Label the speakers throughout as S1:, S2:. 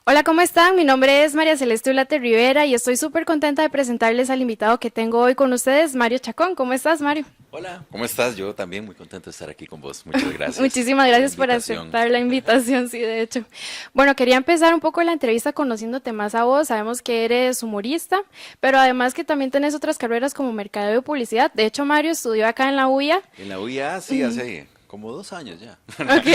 S1: Hola, ¿cómo están? Mi nombre es María Celeste Ulate Rivera y estoy súper contenta de presentarles al invitado que tengo hoy con ustedes, Mario Chacón. ¿Cómo estás, Mario?
S2: Hola, ¿cómo estás? Yo también muy contento de estar aquí con vos. Muchas gracias
S1: Muchísimas
S2: por la
S1: gracias por
S2: invitación.
S1: aceptar la invitación, sí, de hecho. Bueno, quería empezar un poco la entrevista conociéndote más a vos. Sabemos que eres humorista, pero además que también tenés otras carreras como mercadeo y publicidad. De hecho, Mario estudió acá en la UIA.
S2: En la UIA, sí, hace como 2 años ya.
S1: Ok.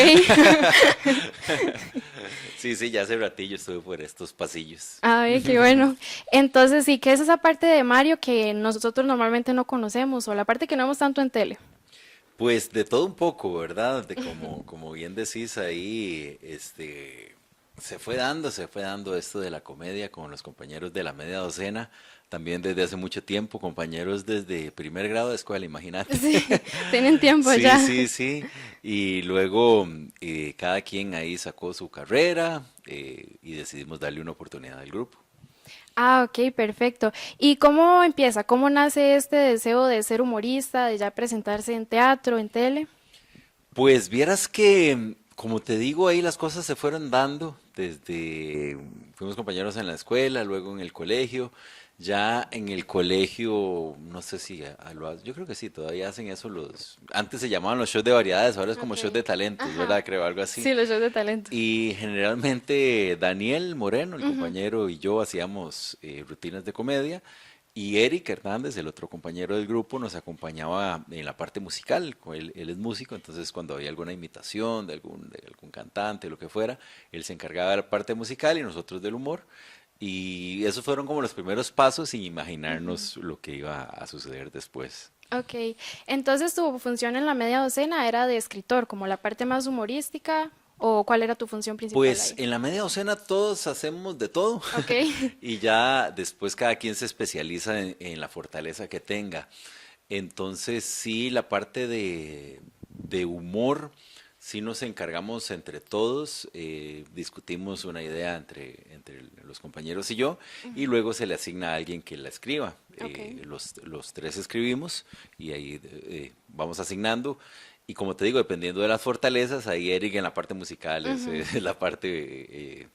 S2: Sí, sí, ya hace ratillo estuve por estos pasillos.
S1: Ay, qué bueno. Entonces, sí, ¿qué es esa parte de Mario que nosotros normalmente no conocemos o la parte que no vemos tanto en tele?
S2: Pues de todo un poco, ¿verdad? De como bien decís ahí, se fue dando esto de la comedia con los compañeros de la media docena, también desde hace mucho tiempo, compañeros desde primer grado de escuela, imagínate.
S1: Sí, tienen tiempo
S2: Sí,
S1: ya.
S2: sí, sí. Y luego cada quien ahí sacó su carrera y decidimos darle una oportunidad al grupo.
S1: Ah, ok, perfecto. ¿Y cómo empieza? ¿Cómo nace este deseo de ser humorista, de ya presentarse en teatro, en tele?
S2: Pues vieras que, como te digo, ahí las cosas se fueron dando desde, fuimos compañeros en la escuela, luego en el colegio, ya en el colegio, no sé si yo creo que sí, todavía hacen eso antes se llamaban los shows de variedades, ahora es como shows de
S1: Ok.
S2: talentos,
S1: Ajá.
S2: ¿verdad? Creo, algo así.
S1: Sí, los shows de talento.
S2: Y generalmente Daniel Moreno, el
S1: Ujú.
S2: compañero, y yo hacíamos rutinas de comedia. Y Eric Hernández, el otro compañero del grupo, nos acompañaba en la parte musical. Él es músico, entonces cuando había alguna imitación de algún cantante, lo que fuera, él se encargaba de la parte musical y nosotros del humor. Y esos fueron como los primeros pasos sin imaginarnos lo que iba a suceder después.
S1: Ok, entonces tu función en la media docena era de escritor, como la parte más humorística, ¿o cuál era tu función principal
S2: Pues
S1: ahí?
S2: en la media docena todos hacemos de todo
S1: Ok.
S2: y ya después cada quien se especializa en la fortaleza que tenga. Entonces sí, la parte de humor, sí nos encargamos entre todos, discutimos una idea entre los compañeros y yo, y luego se le asigna a alguien que la escriba.
S1: Ok.
S2: Los tres escribimos y ahí vamos asignando. Y como te digo, dependiendo de las fortalezas, ahí Eric en la parte musical es,
S1: Ujú.
S2: es la parte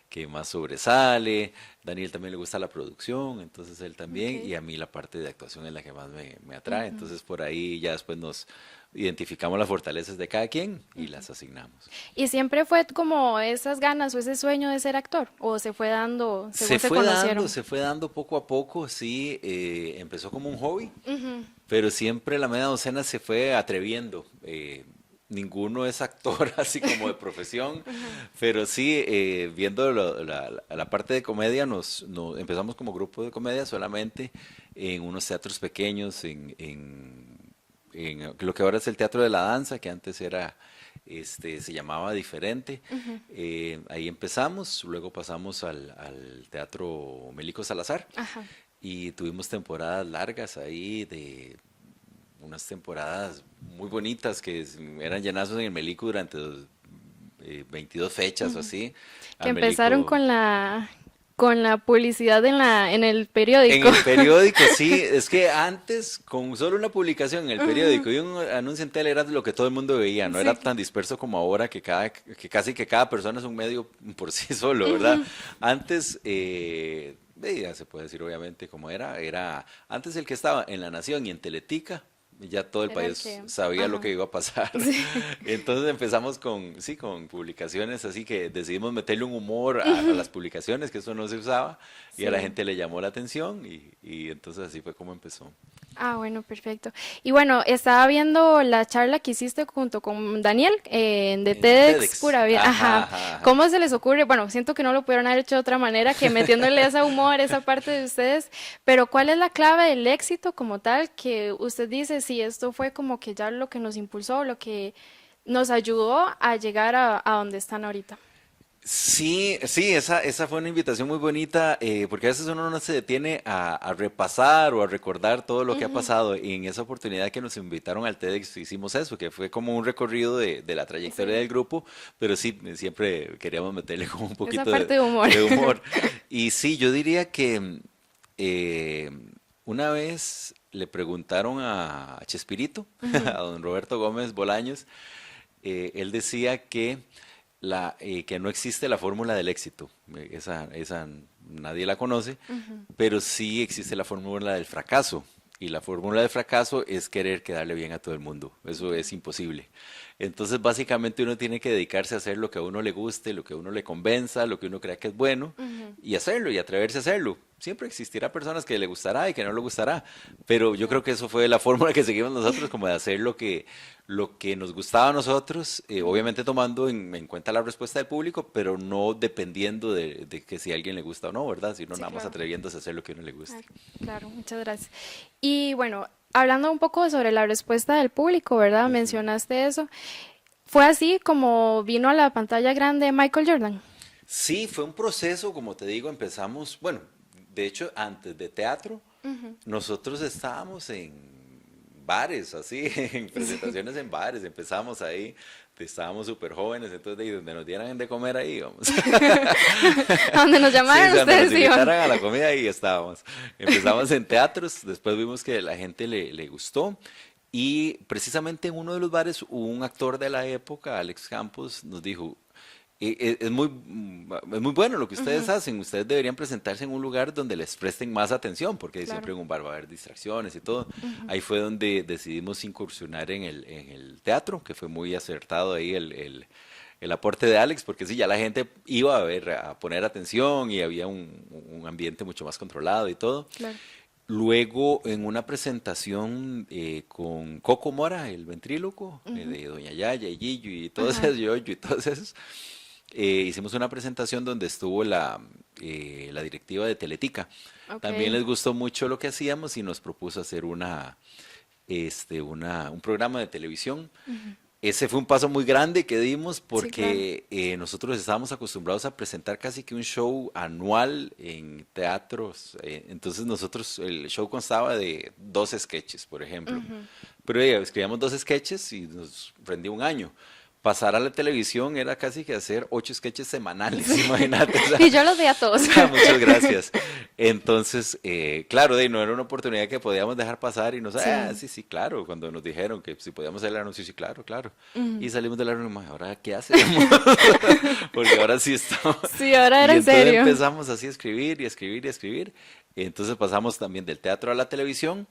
S2: que más sobresale. Daniel también le gusta la producción, entonces él también,
S1: Ok.
S2: y a mí la parte de actuación es la que más me atrae. Entonces por ahí ya después nos identificamos las fortalezas de cada quien y las asignamos.
S1: ¿Y siempre fue como esas ganas o ese sueño de ser actor? ¿O se fue dando según se conocieron?
S2: Se fue dando poco a poco, sí, empezó como un hobby,
S1: Ujú.
S2: pero siempre la media docena se fue atreviendo. Ninguno es actor así como de profesión, pero sí, viendo la parte de comedia, empezamos como grupo de comedia solamente en unos teatros pequeños, en lo que ahora es el Teatro de la Danza, que antes se llamaba diferente. Ahí empezamos, luego pasamos al Teatro Melico Salazar
S1: Ajá.
S2: y tuvimos temporadas largas ahí unas temporadas muy bonitas eran llenazos en el Melico durante 22 fechas o así.
S1: Que
S2: Al
S1: empezaron
S2: Melico.
S1: con la publicidad en el
S2: En
S1: periódico.
S2: el periódico, sí, es que antes con solo una publicación en el periódico y un anuncio en tele era lo que todo el mundo veía, no era
S1: Sí.
S2: tan disperso como ahora que casi que cada persona es un medio por sí solo, ¿verdad? Antes, ya se puede decir obviamente cómo era antes el que estaba en La Nación y en Teletica, ya todo el
S1: Era el
S2: país
S1: que...
S2: sabía lo
S1: Ajá.
S2: que iba a pasar.
S1: Sí.
S2: Entonces empezamos sí, con publicaciones, así que decidimos meterle un humor a las publicaciones, que eso no se usaba, y a la
S1: Sí.
S2: gente le llamó la atención, y entonces así fue como empezó.
S1: Ah, bueno, perfecto. Y bueno, estaba viendo la charla que hiciste junto con Daniel de
S2: En
S1: TEDx
S2: TEDx.
S1: Pura Vida.
S2: Ajá,
S1: Ajá.
S2: ajá, ajá.
S1: ¿Cómo se les ocurre? Bueno, siento que no lo pudieron haber hecho de otra manera que metiéndole ese humor, esa parte de ustedes, pero ¿cuál es la clave del éxito como tal que usted dice, si esto fue como que ya lo que nos impulsó, lo que nos ayudó a llegar a donde están ahorita?
S2: Sí, sí, esa fue una invitación muy bonita, porque a veces uno no se detiene a repasar o a recordar todo lo que ha pasado. Y en esa oportunidad que nos invitaron al TEDx hicimos eso, que fue como un recorrido de la trayectoria
S1: Sí,
S2: del grupo, pero sí, siempre queríamos meterle como un
S1: esa
S2: poquito
S1: parte de humor.
S2: de humor. Y sí, yo diría que eh, una vez le preguntaron a Chespirito, a don Roberto Gómez Bolaños, él decía que que no existe la fórmula del éxito. Esa nadie la conoce, pero sí existe la fórmula del fracaso. Y la fórmula del fracaso es querer quedarle bien a todo el mundo. Eso es imposible. Entonces, básicamente uno tiene que dedicarse a hacer lo que a uno le guste, lo que a uno le convenza, lo que uno crea que es bueno, y hacerlo, y atreverse a hacerlo. Siempre existirá personas que le gustará y que no le gustará, pero yo creo que eso fue la fórmula que seguimos nosotros, como de hacer lo que nos gustaba a nosotros, obviamente tomando en cuenta la respuesta del público, pero no dependiendo de que si a alguien le gusta o no, ¿verdad? Sino
S1: Sí,
S2: nada más
S1: claro.
S2: atreviéndose a hacer lo que a uno le
S1: Ah,
S2: guste.
S1: claro, muchas gracias. Y bueno, hablando un poco sobre la respuesta del público, ¿verdad? Mencionaste eso. ¿Fue así como vino a la pantalla grande Michael Jordan?
S2: Sí, fue un proceso, como te digo, empezamos, bueno, de hecho, antes de teatro, nosotros estábamos en bares, así, en presentaciones en bares, empezamos ahí, estábamos súper jóvenes, entonces de ahí, donde nos dieran de comer ahí, vamos.
S1: A donde nos
S2: Sí, o
S1: llamaron
S2: sea, donde nos
S1: ustedes iban.
S2: invitaran a la comida ahí estábamos. Empezamos en teatros, después vimos que a la gente le gustó y precisamente en uno de los bares un actor de la época, Alex Campos, nos dijo, es muy bueno lo que ustedes hacen. Ustedes deberían presentarse en un lugar donde les presten más atención, porque
S1: Claro.
S2: siempre en un bar va a haber distracciones y todo. Ahí fue donde decidimos incursionar en el teatro, que fue muy acertado ahí el aporte de Alex, porque sí, ya la gente iba a ver, a poner atención y había un ambiente mucho más controlado y todo.
S1: Claro.
S2: Luego, en una presentación con Coco Mora, el ventríloco, de Doña Yaya y Gillo y todos
S1: Ajá.
S2: esos, Yoyo y todos esos, hicimos una presentación donde estuvo la directiva de Teletica. También
S1: Ok.
S2: les gustó mucho lo que hacíamos y nos propuso hacer un programa de televisión. Ese fue un paso muy grande que dimos
S1: Sí, claro.
S2: porque nosotros estábamos acostumbrados a presentar casi que un show anual en teatros. Entonces nosotros, el show constaba de 2 sketches, por ejemplo. Pero escribíamos 2 sketches y nos rendía un año. Pasar a la televisión era casi que hacer 8 sketches semanales, imagínate. O
S1: Y
S2: sea,
S1: yo los vi a todos.
S2: muchas gracias. Entonces, claro, no era una oportunidad que podíamos dejar pasar y nos,
S1: Sí.
S2: sí, sí, claro, cuando nos dijeron que si podíamos hacer el anuncio, sí, claro, claro. Y salimos de la reunión, ¿ahora qué hacemos? Porque ahora sí estamos.
S1: Sí, ahora era
S2: Y
S1: en
S2: entonces
S1: serio.
S2: empezamos así a escribir y a escribir y a escribir. Entonces pasamos también del teatro a la televisión.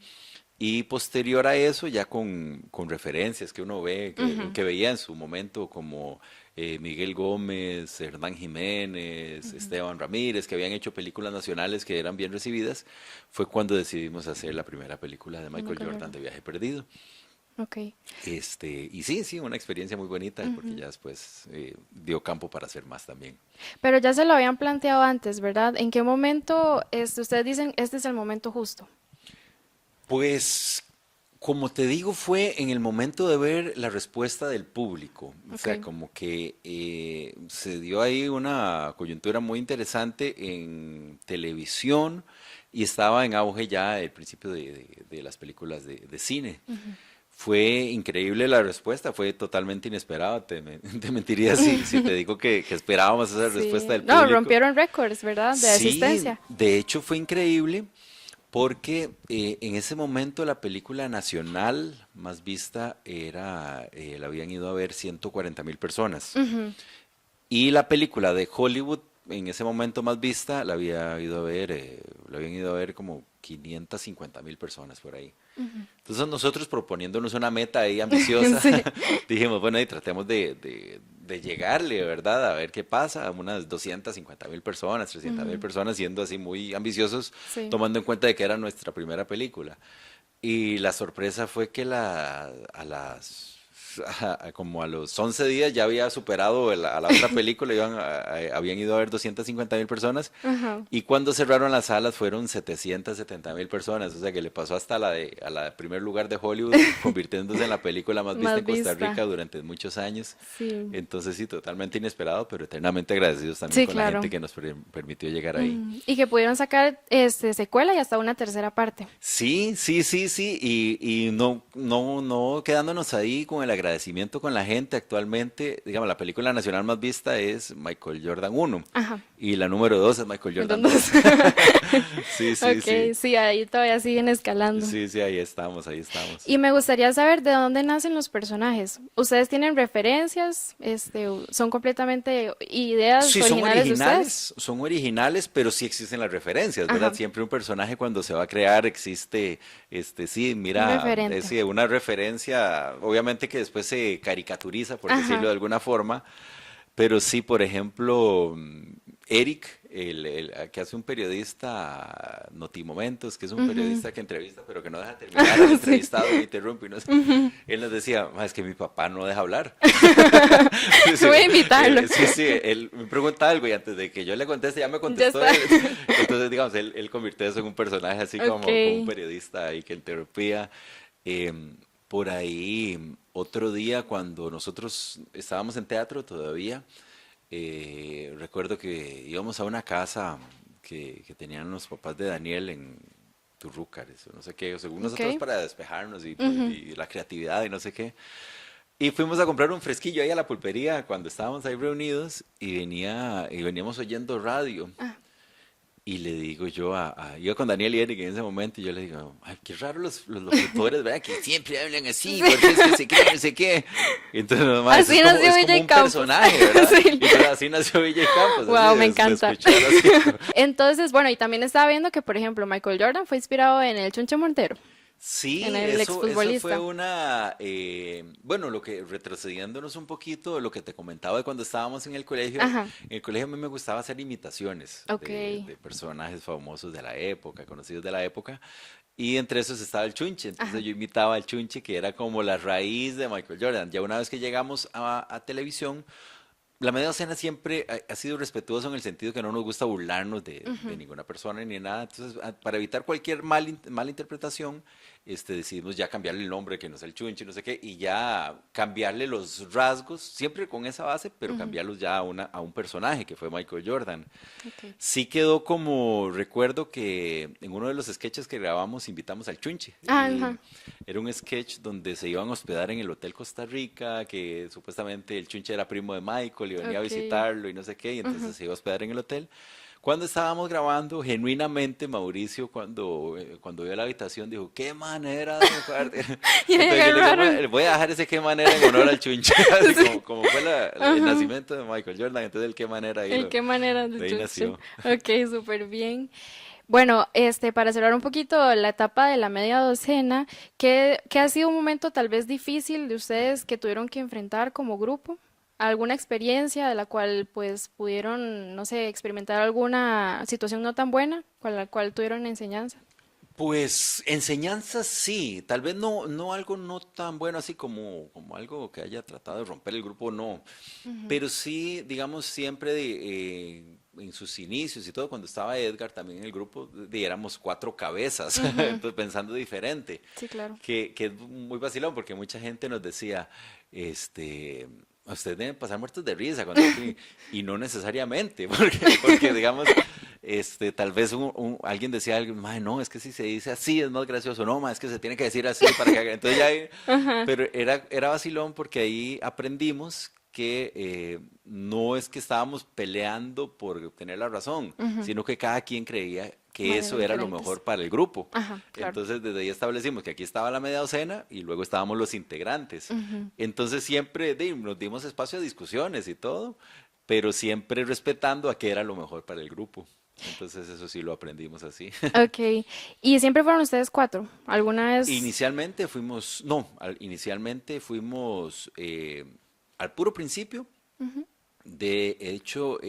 S2: Y posterior a eso, ya con referencias que uno ve, que veía en su momento, como Miguel Gómez, Hernán Jiménez, Esteban Ramírez, que habían hecho películas nacionales que eran bien recibidas, fue cuando decidimos hacer la primera película de
S1: De
S2: Michael
S1: Michael
S2: Jordan,
S1: Jordan.
S2: de Viaje Perdido.
S1: Ok.
S2: Y sí, sí, una experiencia muy bonita, porque ya después dio campo para hacer más también.
S1: Pero ya se lo habían planteado antes, ¿verdad? ¿En qué momento ustedes dicen este es el momento justo?
S2: Pues, como te digo, fue en el momento de ver la respuesta del público. O
S1: Ok.
S2: sea, como que se dio ahí una coyuntura muy interesante en televisión y estaba en auge ya el principio de las películas de cine. Fue increíble la respuesta, fue totalmente inesperada. Te mentiría si te digo que esperábamos esa respuesta
S1: Sí.
S2: del
S1: No,
S2: público.
S1: rompieron récords, ¿verdad? De
S2: Sí,
S1: asistencia.
S2: de hecho fue increíble porque en ese momento la película nacional más vista la habían ido a ver 140.000 personas. Y la película de Hollywood en ese momento más vista la habían ido a ver como 550.000 personas por ahí. Entonces nosotros proponiéndonos una meta ahí ambiciosa,
S1: Sí.
S2: dijimos, bueno, y tratemos de llegarle, ¿verdad? A ver qué pasa, a unas 250.000 personas, 300.000 personas, siendo así muy ambiciosos,
S1: Sí.
S2: tomando en cuenta de que era nuestra primera película. Y la sorpresa fue que como a los 11 días ya había superado a la otra película, habían ido a ver 250.000 personas
S1: Ajá.
S2: y cuando cerraron las salas fueron 770.000 personas, o sea que le pasó hasta a la de primer lugar de Hollywood, convirtiéndose en la película más vista
S1: Más
S2: en Costa Rica
S1: vista.
S2: durante muchos años.
S1: Sí.
S2: Entonces sí, totalmente inesperado, pero eternamente agradecidos también
S1: Sí,
S2: con la gente
S1: claro.
S2: que nos permitió llegar ahí.
S1: Y que pudieron sacar secuela y hasta una tercera parte.
S2: Sí, sí, sí, sí, y no quedándonos ahí con el agradecimiento con la gente actualmente, digamos, la película nacional más vista es Michael Jordan 1
S1: Ajá.
S2: y la número 2 es Michael Jordan
S1: Entonces,
S2: 2. Sí, sí, sí.
S1: Ok, sí, ahí todavía siguen escalando.
S2: Sí, sí, ahí estamos, ahí estamos.
S1: Y me gustaría saber de dónde nacen los personajes. ¿Ustedes tienen referencias? ¿Son completamente ideas
S2: Sí,
S1: originales de ustedes?
S2: son originales, pero sí existen las referencias, ¿verdad?
S1: Ajá,
S2: Siempre un personaje cuando se va a crear existe, sí,
S1: un
S2: mira,
S1: referente.
S2: sí, una referencia, obviamente que después se caricaturiza, por decirlo
S1: Ajá,
S2: de alguna forma, pero sí, por ejemplo, Eric, que hace un periodista, Notimomentos, que es un
S1: ujú,
S2: periodista que entrevista, pero que no deja terminar al
S1: sí.
S2: entrevistado y lo interrumpe. Y no sé, él nos decía, "Ma, es que mi papá no deja hablar." Sí,
S1: Voy a imitarlo.
S2: sí, sí, él me pregunta algo y antes de que yo le conteste, ya me
S1: Ya
S2: contestó
S1: está.
S2: él. Entonces, digamos, él convirtió eso en un personaje así
S1: Ok,
S2: como un periodista ahí que interrumpía. Por ahí, otro día, cuando nosotros estábamos en teatro todavía, recuerdo que íbamos a una casa que tenían los papás de Daniel en Turrúcares, o no sé qué, o según
S1: ok.
S2: nosotros para despejarnos
S1: Ujú.
S2: y la creatividad y no sé qué. Y fuimos a comprar un fresquillo ahí a la pulpería cuando estábamos ahí reunidos y veníamos oyendo radio.
S1: Ah,
S2: Y le digo yo iba con Daniel y Eric en ese momento y yo le digo, ay, qué raro los locutores, ¿verdad? Que siempre hablan así,
S1: sí.
S2: porque es que se cree, no sé qué. Y entonces, nomás,
S1: Así nació
S2: es
S1: Villa
S2: como
S1: y
S2: un
S1: Campos.
S2: personaje, ¿verdad?
S1: Sí.
S2: Y entonces así nació Villa y Campos, así
S1: Wow, me
S2: de
S1: encanta.
S2: escuchar así.
S1: Entonces, bueno, y también estaba viendo que, por ejemplo, Michael Jordan fue inspirado en el Chunche Montero, en
S2: Sí,
S1: el
S2: eso fue
S1: exfutbolista.
S2: una, bueno, lo que retrocediéndonos un poquito, lo que te comentaba de cuando estábamos
S1: Ajá,
S2: en el colegio a mí me gustaba hacer imitaciones
S1: ok.
S2: de personajes famosos de la época, conocidos de la época, y entre esos estaba el Chunche, entonces
S1: Ajá.
S2: yo imitaba al Chunche, que era como la raíz de Michael Jordan. Ya una vez que llegamos a televisión, la media docena siempre ha sido respetuoso en el sentido que no nos gusta burlarnos de ninguna persona ni nada. Entonces, para evitar cualquier mala interpretación, decidimos ya cambiarle el nombre, que no es el Chunchi, no sé qué, y ya cambiarle los rasgos, siempre con esa base, pero
S1: Ujú,
S2: cambiarlos ya a un personaje, que fue Michael Jordan.
S1: ok.
S2: Sí quedó como recuerdo que en uno de los sketches que grabamos invitamos al Chunche.
S1: Ajá,
S2: Era un sketch donde se iban a hospedar en el Hotel Costa Rica, que supuestamente el Chunche era primo de Michael y venía a
S1: ok.
S2: visitarlo y no sé qué, y
S1: Ujú.
S2: entonces se iba a hospedar en el hotel. Cuando estábamos grabando, genuinamente Mauricio, cuando vio la habitación, dijo, qué manera de jugar.
S1: Y ahí
S2: Entonces yo le digo,
S1: agarraron.
S2: Voy a dejar ese qué manera en honor al Chunche", así
S1: Sí.
S2: como fue el
S1: Ajá.
S2: nacimiento de Michael Jordan, entonces el qué manera
S1: ¿En qué manera de
S2: de ahí
S1: chuche?
S2: nació.
S1: Ok, súper bien. Bueno, para cerrar un poquito la etapa de la media docena, ¿qué ha sido un momento tal vez difícil de ustedes que tuvieron que enfrentar como grupo? ¿Alguna experiencia de la cual pues pudieron, no sé, experimentar alguna situación no tan buena con la cual tuvieron enseñanza?
S2: Pues enseñanzas sí, tal vez no algo no tan bueno así como algo que haya tratado de romper el grupo, no, pero sí, digamos, siempre en sus inicios y todo, cuando estaba Edgar también en el grupo, éramos cuatro cabezas,
S1: Ujú,
S2: entonces pensando diferente,
S1: sí, claro.
S2: que es muy vacilón porque mucha gente nos decía, este... Ustedes deben pasar muertos de risa cuando y no necesariamente, porque digamos, tal vez alguien decía algo, "Mae, no, es que si se dice así es más gracioso, no, mae, es que se tiene que decir así para que haga". Entonces ya,
S1: Ajá,
S2: pero era vacilón porque ahí aprendimos que no es que estábamos peleando por tener la razón,
S1: ujú,
S2: sino que cada quien creía que
S1: maneras
S2: eso era lo
S1: diferentes.
S2: mejor para el grupo.
S1: Ajá, claro.
S2: Entonces desde ahí establecimos que aquí estaba la media docena y luego estábamos los integrantes.
S1: Ujú.
S2: Entonces siempre nos dimos espacio a discusiones y todo, pero siempre respetando a qué era lo mejor para el grupo. Entonces eso sí lo aprendimos así.
S1: Ok. ¿Y siempre fueron ustedes cuatro? ¿Alguna vez?
S2: Inicialmente fuimos, no, inicialmente fuimos al puro principio. De hecho,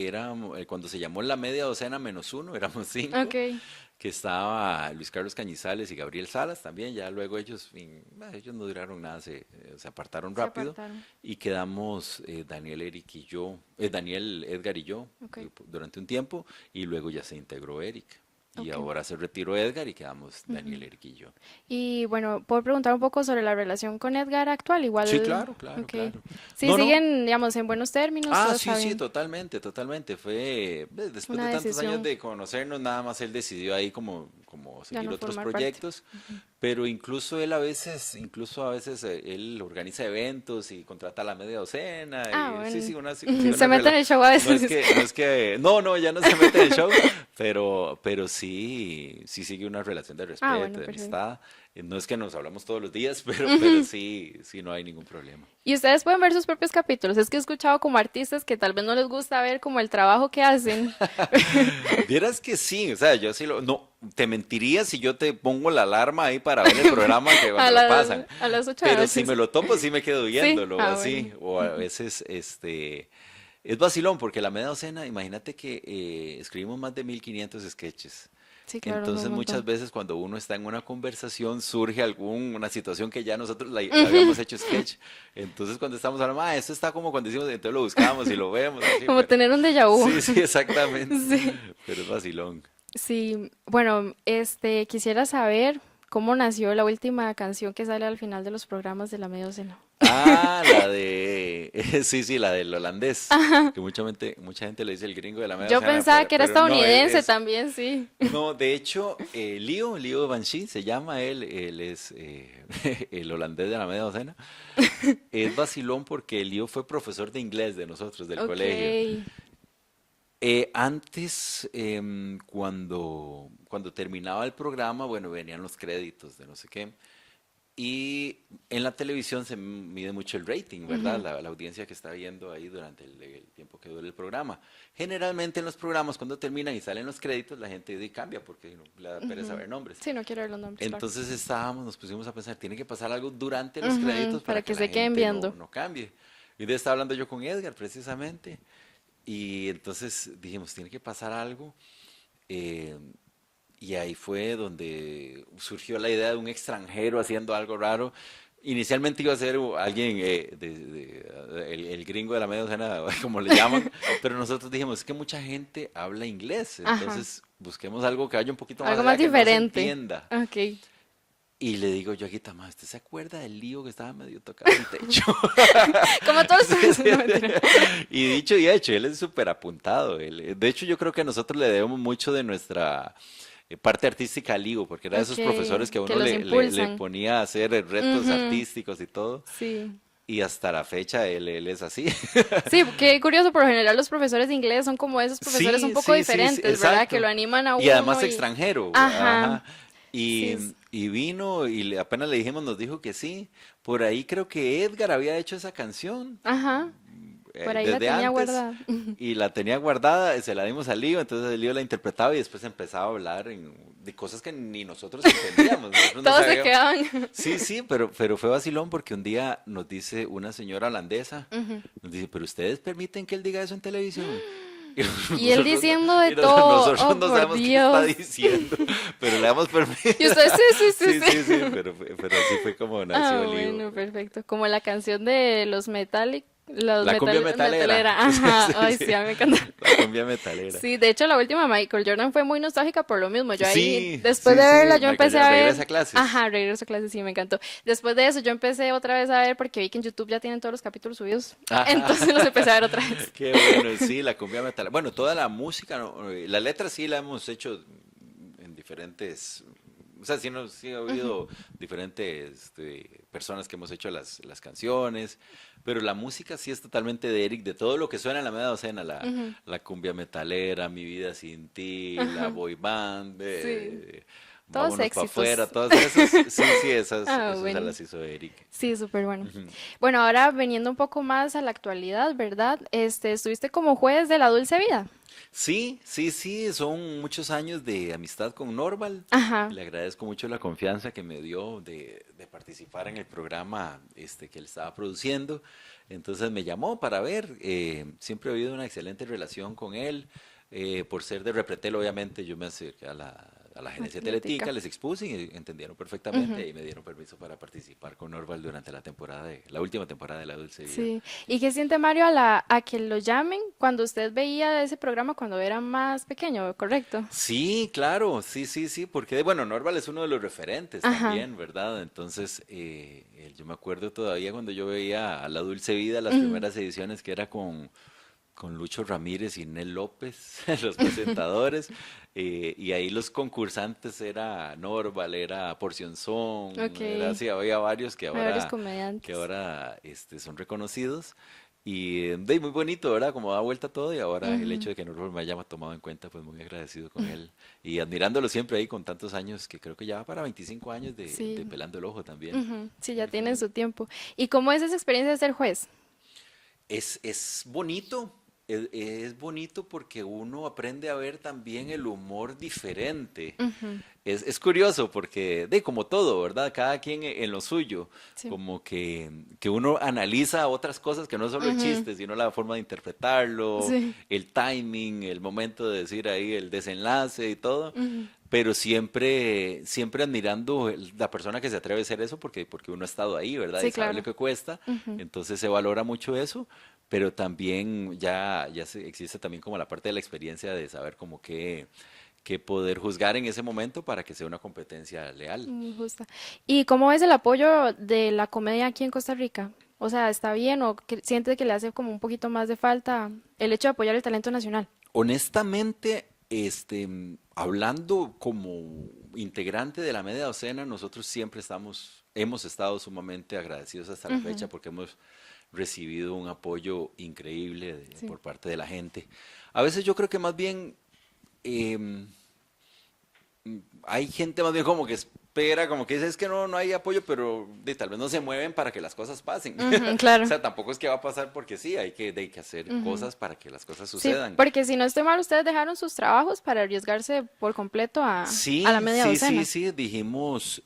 S2: cuando se llamó la media docena menos uno, éramos cinco,
S1: Ok,
S2: que estaba Luis Carlos Cañizales y Gabriel Salas también. Ya luego ellos no duraron nada, se apartaron
S1: se
S2: rápido
S1: apartaron.
S2: y quedamos Daniel, Eric y yo, Daniel, Edgar y yo
S1: Ok,
S2: durante un tiempo y luego ya se integró Eric. Y
S1: ok.
S2: ahora se retiró Edgar y quedamos Daniel, Eric y yo.
S1: Y bueno, puedo preguntar un poco sobre la relación con Edgar actual,
S2: Sí,
S1: igual,
S2: claro, claro,
S1: ok.
S2: claro.
S1: Sí,
S2: No, no.
S1: siguen, digamos, en buenos términos, todo
S2: Sí,
S1: está
S2: sí,
S1: bien.
S2: totalmente, totalmente. Fue, después de
S1: Una
S2: tantos años
S1: decisión.
S2: de conocernos, nada más él decidió ahí como como
S1: Ya
S2: seguir
S1: no
S2: otros
S1: formar parte.
S2: proyectos, pero incluso a veces él organiza eventos y contrata a la media docena
S1: Ah,
S2: y sí,
S1: bueno.
S2: sí, sí,
S1: Se mete en el show a veces.
S2: no, ya no se mete en el show, pero sí, sí sigue una relación de
S1: Ah,
S2: respeto,
S1: bueno,
S2: de
S1: perfecto.
S2: amistad. No es que nos hablamos todos los días, pero sí, sí, no hay ningún problema.
S1: Y ustedes pueden ver sus propios capítulos. Es que he escuchado como artistas que tal vez no les gusta ver como el trabajo que hacen.
S2: Vieras que sí, o sea, yo sí no, te mentiría si yo te pongo la alarma ahí para ver el programa que
S1: A
S2: cuando lo pasan,
S1: las 8 de la
S2: pero
S1: noche.
S2: si me
S1: Sí.
S2: lo topo sí me quedo
S1: Sí.
S2: viéndolo
S1: Ah,
S2: así,
S1: bueno.
S2: o a veces es vacilón porque la media docena, imagínate que escribimos más de 1500 sketches.
S1: Sí, claro, es un
S2: Entonces muchas
S1: montón.
S2: veces cuando uno está en una conversación surge una situación que ya nosotros la habíamos hecho sketch. Entonces cuando estamos hablando, esto está como cuando decimos, entonces lo buscamos y lo vemos, así,
S1: Como
S2: pero
S1: tener un déjà vu.
S2: sí, sí, exactamente.
S1: Sí.
S2: Pero es vacilón.
S1: Sí, bueno, quisiera saber cómo nació la última canción que sale al final de los programas de la media docena.
S2: Ah, la de, sí, sí, la del holandés, que mucha gente le dice el gringo de la media
S1: Yo
S2: docena,
S1: pensaba que era
S2: pero no,
S1: estadounidense también, sí.
S2: no, de hecho, Leo Banshee se llama él es el holandés de la media docena. Es vacilón porque Leo fue profesor de inglés de nosotros, del
S1: Ok.
S2: colegio. Antes, cuando terminaba el programa, bueno, venían los créditos de no sé qué. Y en la televisión se mide mucho el rating, ¿verdad?
S1: Ujú,
S2: La audiencia que está viendo ahí durante el tiempo que dura el programa. Generalmente en los programas, cuando terminan y salen los créditos, la gente cambia porque no, le da pereza
S1: ujú.
S2: ver nombres.
S1: Sí, no quiero ver los nombres, claro.
S2: Entonces nos pusimos a pensar, tiene que pasar algo durante los
S1: Ujú,
S2: créditos
S1: para
S2: para
S1: que
S2: que la
S1: se queden
S2: gente
S1: viendo.
S2: no cambie. Y de estaba hablando yo con Edgar precisamente. Y entonces dijimos, tiene que pasar algo. eh, y ahí fue donde surgió la idea de un extranjero haciendo algo raro. Inicialmente iba a ser alguien, el gringo de la media docena, como le llaman, pero nosotros dijimos, es que mucha gente habla inglés,
S1: Ajá.
S2: entonces busquemos algo que vaya un poquito más
S1: Algo más
S2: allá, que no se
S1: diferente.
S2: entienda.
S1: Ok.
S2: Y le digo yo a Guita, "Ma, ¿usted se acuerda del lío que estaba medio tocado el techo?"
S1: Como todos los
S2: Sí, sí.
S1: profesores, no mentira.
S2: Y dicho y hecho, él es súper apuntado. De hecho, yo creo que nosotros le debemos mucho de nuestra parte artística al Ivo, porque era de
S1: Ok,
S2: esos profesores que a
S1: que
S2: uno
S1: los
S2: le
S1: impulsan.
S2: ponía a hacer retos
S1: Ujú,
S2: artísticos y todo.
S1: sí.
S2: Y hasta la fecha él es así.
S1: Sí, qué curioso, por lo general los profesores de inglés son como esos profesores un
S2: Sí,
S1: poco
S2: sí, sí, sí,
S1: diferentes, ¿verdad? Que lo
S2: exacto.
S1: animan a
S2: Y además
S1: uno y...
S2: extranjero,
S1: Ajá,
S2: ajá.
S1: sí,
S2: Y vino y apenas le dijimos, nos dijo que sí. Por ahí creo que Edgar había hecho esa canción
S1: ajá, por ahí la
S2: desde
S1: tenía
S2: antes
S1: guardada.
S2: y la tenía guardada, se la dimos al Lío, entonces el Lío la interpretaba y después empezaba a hablar de cosas que ni nosotros entendíamos, nosotros no
S1: Todos se
S2: sabíamos.
S1: quedaban.
S2: Sí, sí, pero fue vacilón porque un día nos dice una señora holandesa,
S1: Ujú.
S2: nos dice, pero ustedes permiten que él diga eso en televisión. Y
S1: Y él
S2: nosotros,
S1: diciendo de
S2: y
S1: todo,
S2: nosotros
S1: oh
S2: no
S1: por
S2: sabemos qué está
S1: Dios.
S2: diciendo, pero le damos permiso.
S1: Y usted, sí, sí, sí,
S2: Sí, sí, sí,
S1: sí.
S2: pero así fue como nació
S1: Ah,
S2: el Lío.
S1: bueno, perfecto. Como la canción de los Metallic, los
S2: La cumbia metalera.
S1: metalera.
S2: Sí,
S1: Ajá,
S2: sí,
S1: ay,
S2: sí.
S1: sí, a mí me encanta.
S2: La cumbia metalera.
S1: Sí, de hecho la última Michael Jordan fue muy nostálgica por lo mismo. Yo ahí,
S2: Sí,
S1: después
S2: sí,
S1: de
S2: sí.
S1: verla, yo
S2: Michael
S1: empecé
S2: Jordan
S1: a ver,
S2: regresa a clases.
S1: ajá, regreso a clases, sí, me encantó. Después de eso, yo empecé otra vez a ver porque vi que en YouTube ya tienen todos los capítulos subidos. Entonces los empecé a ver otra vez.
S2: Qué bueno, sí, la cumbia metalera. Bueno, toda la música, ¿no? La letra sí la hemos hecho en diferentes. O sea, sí ha habido diferentes personas que hemos hecho las canciones, pero la música sí es totalmente de Eric, de todo lo que suena en la media docena,
S1: Ujú,
S2: la cumbia metalera, Mi vida sin ti, la
S1: ajá,
S2: boy band,
S1: sí, todos
S2: Vámonos para afuera,
S1: éxitos.
S2: todas esas, sí, sí,
S1: Ah,
S2: esas se
S1: bueno.
S2: las hizo Eric.
S1: Sí, súper bueno.
S2: Ujú.
S1: Bueno, ahora veniendo un poco más a la actualidad, ¿verdad? Estuviste como juez de La Dulce Vida.
S2: Sí, sí, sí, son muchos años de amistad con Norval.
S1: Ajá.
S2: Le agradezco mucho la confianza que me dio de participar en el programa que él estaba produciendo. Entonces me llamó para ver. Siempre he habido una excelente relación con él. Por ser de Repretel, obviamente, yo me acerqué a la gerencia
S1: Atlética.
S2: Teletica, les expuse y entendieron
S1: Ujú,
S2: perfectamente y me dieron permiso para participar con Norval durante la última temporada de La Dulce Vida.
S1: sí. ¿Y qué siente Mario a que lo llamen cuando usted veía ese programa cuando era más pequeño, correcto?
S2: Sí, claro, sí, sí, sí, porque bueno, Norval es uno de los referentes
S1: Ajá.
S2: también, ¿verdad? Entonces, yo me acuerdo todavía cuando yo veía a La Dulce Vida, las
S1: Ujú,
S2: primeras ediciones que era con con Lucho Ramírez y Nel López, los presentadores, y ahí los concursantes era Norval, era Porción Son,
S1: Ok,
S2: era así, había varios
S1: hay varios
S2: que
S1: comediantes.
S2: ahora son reconocidos. Y muy bonito, ¿verdad? Como da vuelta todo y ahora el hecho
S1: Ujú,
S2: de que Norval me haya tomado en cuenta, pues muy agradecido con él y admirándolo siempre ahí con tantos años, que creo que ya va para 25 años de
S1: sí,
S2: Pelando el Ojo también.
S1: ujú, sí, ya tienen
S2: Ujú.
S1: su tiempo. ¿Y cómo es esa experiencia de ser juez?
S2: Es bonito, es bonito porque uno aprende a ver también el humor diferente.
S1: Ujú,
S2: Es curioso porque, como todo, ¿verdad? Cada quien en lo suyo,
S1: sí,
S2: como que uno analiza otras cosas que no solo el
S1: ujú,
S2: chiste, sino la forma de interpretarlo,
S1: sí,
S2: el timing, el momento de decir ahí el desenlace y todo,
S1: ujú,
S2: pero siempre admirando la persona que se atreve a hacer eso porque uno ha estado ahí, ¿verdad? Y
S1: sí,
S2: sabe lo
S1: claro.
S2: que cuesta,
S1: Ujú,
S2: entonces se valora mucho eso, pero también existe también como la parte de la experiencia de saber como que poder juzgar en ese momento para que sea una competencia leal.
S1: justa. ¿Y cómo es el apoyo de la comedia aquí en Costa Rica? O sea, ¿está bien o siente que le hace como un poquito más de falta el hecho de apoyar el talento nacional?
S2: Honestamente, hablando como integrante de la media docena, nosotros siempre hemos estado sumamente agradecidos hasta la
S1: Ujú,
S2: fecha porque hemos recibido un apoyo increíble
S1: sí.
S2: por parte de la gente. A veces yo creo que más bien em, hay gente más bien como que espera, como que dice, es que no hay apoyo, pero tal vez no se mueven para que las cosas pasen.
S1: Ujú,
S2: O
S1: claro.
S2: sea, tampoco es que va a pasar porque sí, hay que hacer
S1: Ujú.
S2: cosas para que las cosas
S1: Sí,
S2: sucedan.
S1: porque si no estoy mal, ustedes dejaron sus trabajos para arriesgarse por completo a la
S2: Sí,
S1: media
S2: sí, sí,
S1: docena.
S2: sí, dijimos,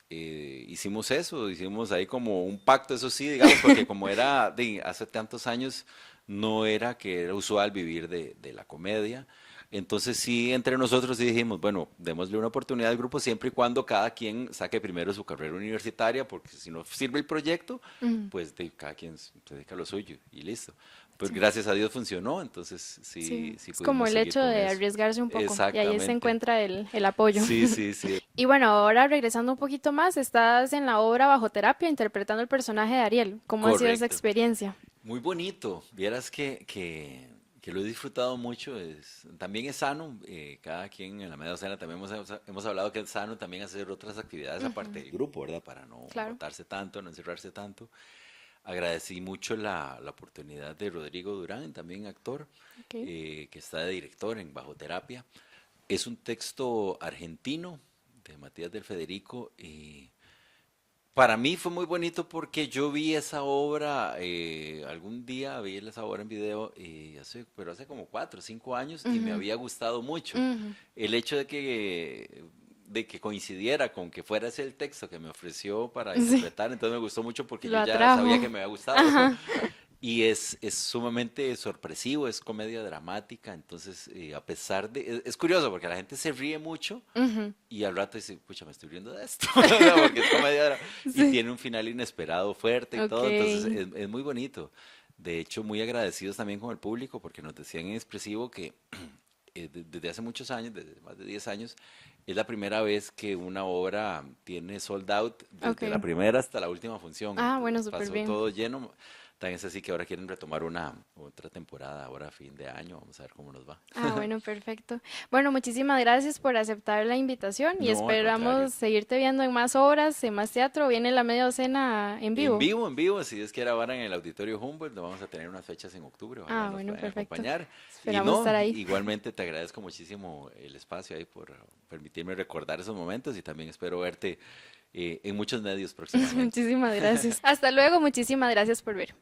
S2: hicimos eso, hicimos ahí como un pacto, eso sí, digamos, porque como era hace tantos años, no era que era usual vivir de la comedia. Entonces sí, entre nosotros sí dijimos, bueno, démosle una oportunidad al grupo siempre y cuando cada quien saque primero su carrera universitaria, porque si no sirve el proyecto,
S1: Ujú,
S2: pues cada quien se dedica a lo suyo y listo. Pues
S1: sí,
S2: gracias a Dios funcionó, entonces
S1: sí.
S2: sí
S1: Es como
S2: pudimos
S1: el
S2: seguir
S1: hecho
S2: con
S1: de
S2: eso.
S1: arriesgarse un poco y ahí se
S2: Exactamente.
S1: encuentra el apoyo.
S2: Sí, sí, sí.
S1: Y bueno, ahora regresando un poquito más, estás en la obra Bajo Terapia interpretando el personaje de Ariel. ¿Cómo ha sido esa
S2: Correcto.
S1: experiencia?
S2: Muy bonito. Vieras que lo he disfrutado mucho. También es sano. Cada quien en la media docena también hemos hablado que es sano también hacer otras actividades aparte del grupo, ¿verdad? Para no
S1: Claro.
S2: botarse tanto, no encerrarse tanto. Agradecí mucho la oportunidad de Rodrigo Durán, también actor,
S1: Ok.
S2: que está de director en Bajo Terapia. Es un texto argentino de Matías del Federico. Para mí fue muy bonito porque yo vi esa obra, algún día vi esa obra en video, pero hace como 4 o 5 años y me
S1: Ujú,
S2: había gustado mucho.
S1: ujú.
S2: El hecho de que coincidiera con que fuera ese el texto que me ofreció para
S1: Sí,
S2: interpretar, entonces me gustó mucho porque
S1: lo
S2: yo ya sabía que
S1: atrajo.
S2: me había gustado.
S1: Ajá.
S2: Y es sumamente sorpresivo, es comedia dramática, entonces a pesar es curioso porque la gente se ríe mucho
S1: Ujú,
S2: y al rato dice, pucha, me estoy riendo de esto, o sea, porque es comedia y
S1: sí.
S2: tiene un final inesperado, fuerte y
S1: Ok.
S2: todo, entonces es muy bonito. De hecho, muy agradecidos también con el público porque nos decían en expresivo que desde hace muchos años, desde más de 10 años, es la primera vez que una obra tiene sold out desde la
S1: Ok.
S2: primera hasta la última función,
S1: Ah,
S2: entonces
S1: bueno, súper
S2: pasó
S1: bien.
S2: todo lleno. Tan es así que ahora quieren retomar otra temporada ahora a fin de año, vamos a ver cómo nos va.
S1: Ah, bueno, perfecto. Bueno, muchísimas gracias por aceptar la invitación y
S2: No, al contrario.
S1: esperamos seguirte viendo en más obras, en más teatro. Viene la media docena en vivo.
S2: En vivo, si es que ahora en el Auditorio Humboldt, lo vamos a tener unas fechas en octubre, ojalá
S1: Ah,
S2: nos
S1: bueno,
S2: puedan
S1: perfecto.
S2: acompañar. Y
S1: Esperamos
S2: no,
S1: estar ahí.
S2: igualmente te agradezco muchísimo el espacio ahí por permitirme recordar esos momentos y también espero verte en muchos medios próximamente.
S1: Muchísimas gracias. Hasta luego, muchísimas gracias por ver.